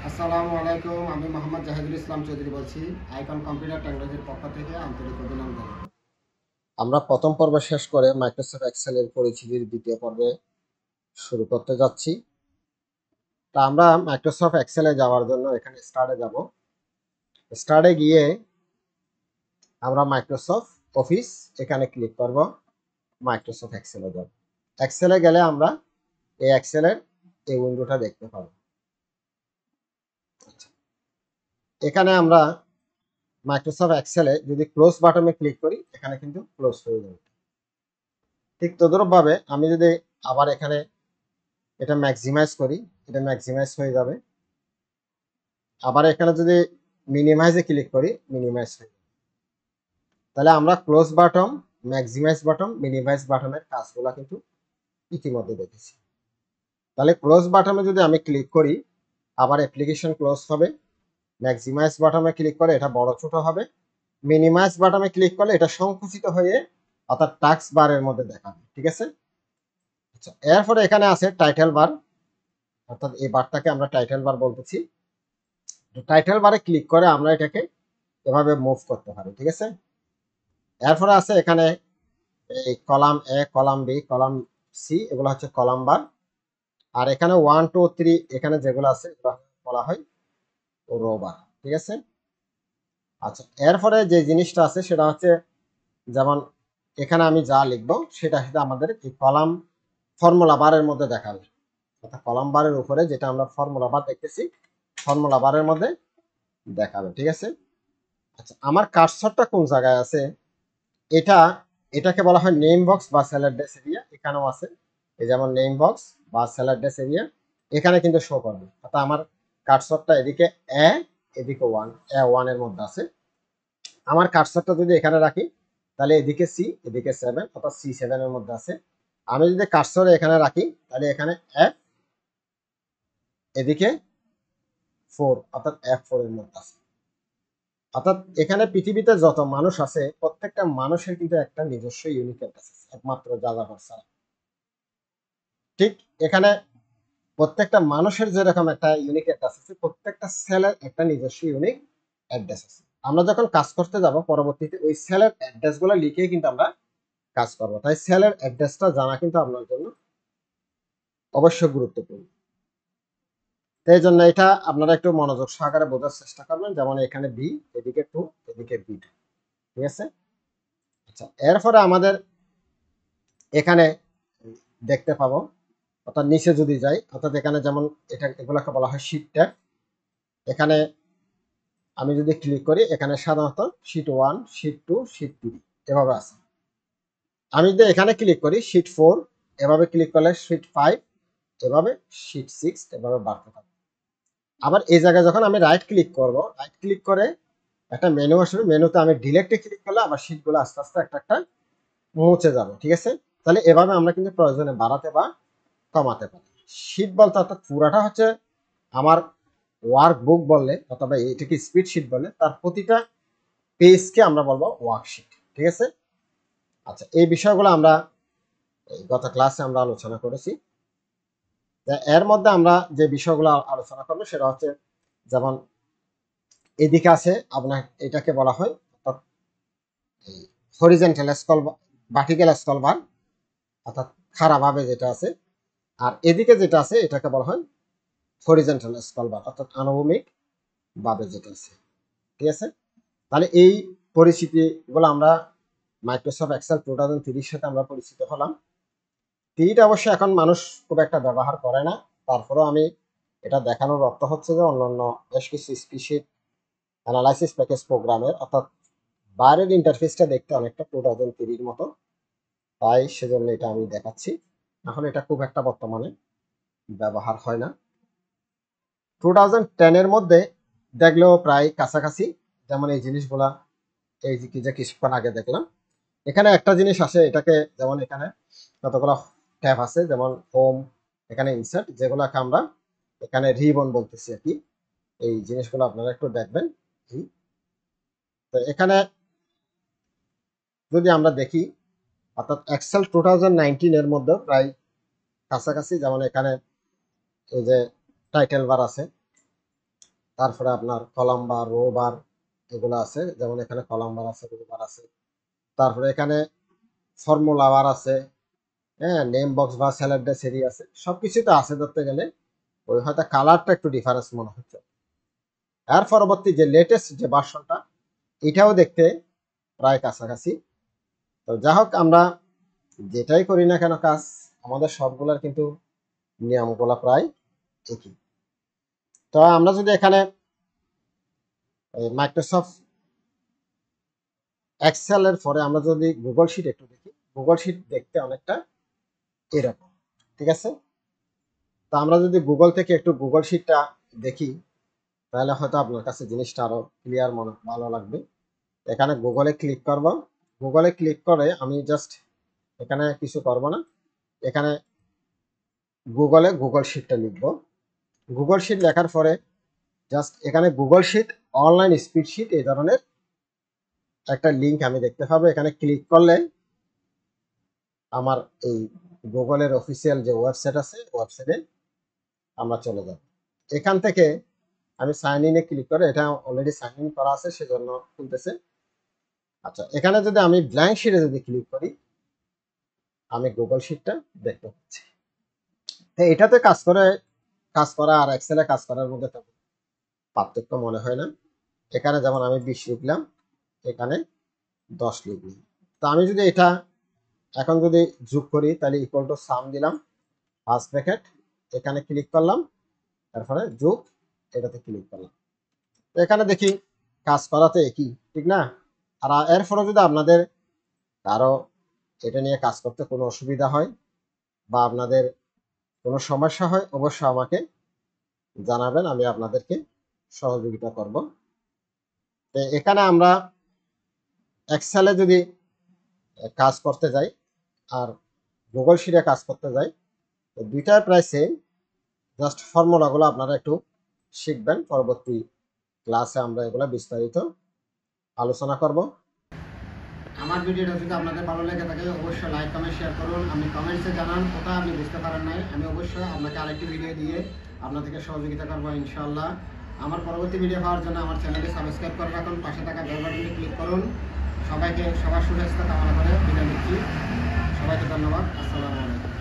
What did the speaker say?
আসসালামু আলাইকুম, আমি মোহাম্মদ জাহিদুল ইসলাম চৌধুরী বলছি আইকন কম্পিউটার টেকনোলজির পক্ষ থেকে আন্তরিক অভিনন্দন। আমরা প্রথম পর্ব শেষ করে মাইক্রোসফট এক্সেলের পরিচিতির দ্বিতীয় পর্বে শুরু করতে যাচ্ছি। তা আমরা মাইক্রোসফট এক্সেলে যাওয়ার জন্য এখানে স্টার্টে যাব। স্টার্টে গিয়ে আমরা মাইক্রোসফট অফিস এখানে ক্লিক করব, মাইক্রোসফট এক্সেলে যাব। এক্সেলে গেলে আমরা এই এক্সেলের এই উইন্ডোটা দেখতে পাবো। এখানে আমরা মাইক্রোসফট এক্সেলে যদি ক্লোজ বাটনে ক্লিক করি এখানে কিন্তু ক্লোজ হয়ে যাবে। ঠিক তদ্রূপভাবে আমি যদি আবার এখানে এটা ম্যাক্সিমাইজ করি, এটা ম্যাক্সিমাইজ হয়ে যাবে। আবার এখানে যদি মিনিমাইজে ক্লিক করি মিনিমাইজ হয়ে যাবে। তাহলে আমরা close button, maximise button, minimise বাটনের কাজগুলো কিন্তু ইতিমধ্যে দেখেছি। তাহলে ক্লোজ বাটনে যদি আমি ক্লিক করি আবার অ্যাপ্লিকেশন ক্লোজ হবে, ম্যাক্সিমাইজ বাটনে ক্লিক করে এটা বড় ছোট হবে, মিনিমাইজ বাটনে ক্লিক করলে এটা সংকুচিত হয়ে অর্থাৎ টাস্ক বারের মধ্যে দেখাবে। ঠিক আছে। আচ্ছা, এরপরে এখানে আছে টাইটেল বার, অর্থাৎ এই বারটাকে আমরা টাইটেল বার বলতেছি। টাইটেল বারে ক্লিক করে আমরা এটাকে এভাবে মুভ করতে পারি। ঠিক আছে। এরপরে আছে এখানে এই column A, column B, column C, এগুলো হচ্ছে কলাম বার। আর এখানে 1 2 3 এখানে যেগুলো আছে এগুলো বলা হয় রো বার। ঠিক আছে। আচ্ছা, এরপরে যে জিনিসটা আছে সেটা হচ্ছে যেমন এখানে আমি যা লিখবো সেটা সেটা আমাদের এই কলাম ফর্মুলা বারের মধ্যে দেখাবে, অর্থাৎ কলাম বারের উপরে যেটা আমরা ফর্মুলা বার দেখতেছি ফর্মুলা বারের মধ্যে দেখাবে। ঠিক আছে। আচ্ছা, আমার কার্সরটা কোন জায়গায় আছে এটা, এটাকে বলা হয় নেম বক্স বা স্যালাড্রেস এরিয়া। এখানেও আছে, এই যেমন নেম বক্স বা স্যালাড্রেস এরিয়া এখানে কিন্তু শো করবে। অর্থাৎ আমার কার্সরটা এদিকে এ, এদিকে 1, A1 এর মধ্যে আছে। আমার কার্সরটা যদি এখানে রাখি তাহলে এদিকে সি, এদিকে 7, অর্থাৎ C7 এর মধ্যে আছে। আমি যদি কার্সর এখানে রাখি তাহলে এখানে F, এদিকে 4, অর্থাৎ F4 এর মধ্যে আছে। অর্থাৎ এখানে পৃথিবীতে যত মানুষ আছে প্রত্যেকটা মানুষের কিন্তু একটা নিজস্ব ইউনিক অ্যাড্রেস আছে, একমাত্র যাযাবর ছাড়া। ঠিক এখানে প্রত্যেকটা মানুষের যেরকম একটা ইউনিক অ্যাড্রেস আছে, প্রত্যেকটা সেলের একটা নিজস্ব ইউনিক অ্যাড্রেস আছে। আমরা যখন কাজ করতে যাব পরবর্তীতে ওই সেলের অ্যাড্রেস গুলো লিখে কিন্তু আমরা কাজ করব। তাই সেলের অ্যাড্রেসটা জানা কিন্তু আপনার জন্য অবশ্যই গুরুত্বপূর্ণ। এই জন্য এটা আপনারা একটু মনোযোগ সহকারে বোঝার চেষ্টা করবেন। যেমন এখানে বি, এদিকে 2, এদিকে বি। ঠিক আছে। আচ্ছা, এরপরে আমাদের এখানে দেখতে পাবো, অর্থাৎ নিচে যদি যাই, অর্থাৎ এখানে যেমন এটা এগুলোকে বলা হয় শিট ট্যাব। এখানে আমি যদি ক্লিক করি এখানে সাধারণত শিট 1, শিট 2, শিট 3 এভাবে আছে। আমি যদি এখানে ক্লিক করি শিট 4, এভাবে ক্লিক করলে শিট 5, এভাবে শিট 6 এভাবে বাড়তে থাকবে। আবার এই জায়গায় যখন আমি রাইট ক্লিক করব, রাইট ক্লিক করে একটা মেনু আসবে, মেনুতে আমি ডিলেটে ক্লিক করলে আবার শিটগুলো আস্তে আস্তে একটা একটা মুছে যাবে। ঠিক আছে। তাহলে এভাবে আমরা কিন্তু প্রয়োজনে বাড়াতে বা কমাতে পারি। শিট বলতে অর্থাৎ পুরাটা হচ্ছে আমার ওয়ার্ক বুক বললে অথবা এটাকে স্পিড শিট বলে, তার প্রতিটা পেজকে আমরা বলবো ওয়ার্কশিট। ঠিক আছে। আচ্ছা, এই বিষয়গুলো আমরা গত ক্লাসে আমরা আলোচনা করেছি। এর মধ্যে আমরা যে বিষয়গুলো আলোচনা করবো সেটা হচ্ছে যেমন এদিকে আছে আপনার এটাকে বলা হয় হরিজেন্টাল স্কল, ভার্টিক্যাল স্কল বার, অর্থাৎ খাড়া ভাবে যেটা আছে। আর এদিকে যেটা আছে এটাকে বলা হয় হরিজেন্টাল স্কল বার, অর্থাৎ আনুভূমিক ভাবে যেটা আছে। ঠিক আছে। তাহলে এই পরিচিতিগুলো আমরা মাইক্রোসফট এক্সেল 2003 সাথে আমরা পরিচিত হলাম। তিনটা অবশ্য এখন মানুষ খুব একটা ব্যবহার করে না, তারপরেও আমি এটা দেখানোর অর্থ হচ্ছে যে অন্যান্য বেশ কিছু স্পিশিট অ্যানালাইসিস প্যাকেজ প্রোগ্রামের অর্থাৎ বাইরের ইন্টারফেসটা দেখতে অনেকটা 2003 মতো, তাই সেজন্য এটা আমি দেখাচ্ছি। এখন এটা খুব একটা বর্তমানে ব্যবহার হয় না। 2010 এর মধ্যে দেখলেও প্রায় কাছাকাছি। যেমন এই জিনিসগুলা এই যে কিছুক্ষণ আগে দেখলাম, এখানে একটা জিনিস আসে, এটাকে যেমন এখানে কতগুলো ট্যাব আছে, যেমন হোম, এখানে ইনসার্ট, যেগুলোকে আমরা এখানে রিবন বলতেছি আর কি। এই জিনিসগুলো আপনারা একটু দেখবেন। তো এখানে যদি আমরা দেখি অর্থাৎ এক্সেল 2019 এর মধ্যে প্রায় কাছাকাছি, যেমন এখানে এই যে টাইটেল বার আছে, তারপরে আপনার কলাম বার, রো বার এগুলো আছে, যেমন এখানে কলাম বার আছে, রো বার আছে। তারপরে এখানে ফর্মুলা বার আছে, হ্যাঁ, নেম বক্স বা স্যালাড সেরি আছে, সবকিছু তো আছে ধরতে গেলে। ওই হয়তো কালারটা একটু ডিফারেন্স মনে হচ্ছে। এর পরবর্তী যে লেটেস্ট যে ভার্সনটা, এটাও দেখতে প্রায় কাছাকাছি। তো যা হোক, আমরা যেটাই করি না কেন কাজ, আমাদের সবগুলোর কিন্তু নিয়মগুলো প্রায় একই। তো আমরা যদি এখানে মাইক্রোসফট এক্সেল এর পরে আমরা যদি গুগল শিট একটু দেখি, গুগল শিট দেখতে অনেকটা এরকম, ঠিক আছে। তো আমরা যদি গুগল থেকে একটু গুগল শিটটা দেখি, তাহলে হয়তো আপনার কাছে জিনিসটা আরো ক্লিয়ার মনে ভালো লাগবে। এখানে গুগলে ক্লিক করব। গুগলে ক্লিক করে আমি জাস্ট এখানে কিছু করব না, এখানে গুগলে গুগল শিটটা লিখব। গুগল শিট লেখার পরে জাস্ট এখানে গুগল শিট অনলাইন স্প্রেডশিট এই ধরনের একটা লিঙ্ক আমি দেখতে পাবো। এখানে ক্লিক করলে আমার এই গুগলের অফিসিয়াল যে ওয়েবসাইট আছে, ওয়েবসাইটে আমরা চলে যাব। এখান থেকে আমি সাইন ইনে ক্লিক করে, এটা অলরেডি সাইন ইন করা আছে সেজন্য খুলতেছে। আচ্ছা, এখানে যদি আমি ব্ল্যাঙ্ক শিটে যদি ক্লিক করি, আমি গুগল শিটটা দেখতে পাচ্ছি। তো এটাতে কাজ করা আর এক্সেলে কাজ করার মধ্যে তেমন পার্থক্য মনে হয় না। এখানে যেমন আমি 20 লিখলাম, এখানে 10 লিখলাম। তো আমি যদি এটা এখন যদি যোগ করি, তাহলে ইকুয়াল টু সাম দিলাম, ফার্স্ট ব্র্যাকেট, এখানে ক্লিক করলাম, তারপরে যোগ, এটাতে ক্লিক করলাম। তো এখানে দেখি কাজ করাতে একই, ঠিক না? আর এরপরে যদি আপনাদের কারো এটা নিয়ে কাজ করতে কোনো অসুবিধা হয় বা আপনাদের কোনো সমস্যা হয়, অবশ্যই আমাকে জানাবেন, আমি আপনাদেরকে সহযোগিতা করব। তো এখানে আমরা এক্সেলে যদি কাজ করতে যাই আর গুগল শিটে কাজ করতে যাই, তো দুইটাই প্রায় সেম, জাস্ট ফর্মুলাগুলো আপনারা একটু শিখবেন। পরবর্তী ক্লাসে আমরা এগুলো বিস্তারিত আলোচনা করব। আমার ভিডিওটা যদি আপনাদের ভালো লেগে থাকে অবশ্যই লাইক কমেন্ট শেয়ার করুন। আপনি কমেন্টসে জানান কোথায় আপনি বুঝতে পারেন নাই, আমি অবশ্যই আপনাকে আরেকটি ভিডিও দিয়ে আপনাদেরকে সহযোগিতা করবো ইনশাআল্লাহ। আমার পরবর্তী ভিডিও পাওয়ার জন্য আমার চ্যানেলটি সাবস্ক্রাইব করে রাখুন, পাশে থাকা বেল বাটনে ক্লিক করুন। সবাইকে সবার শুভেচ্ছা কামনা করে বিদায় নিচ্ছি। সবাইকে ধন্যবাদ। আসসালামু আলাইকুম।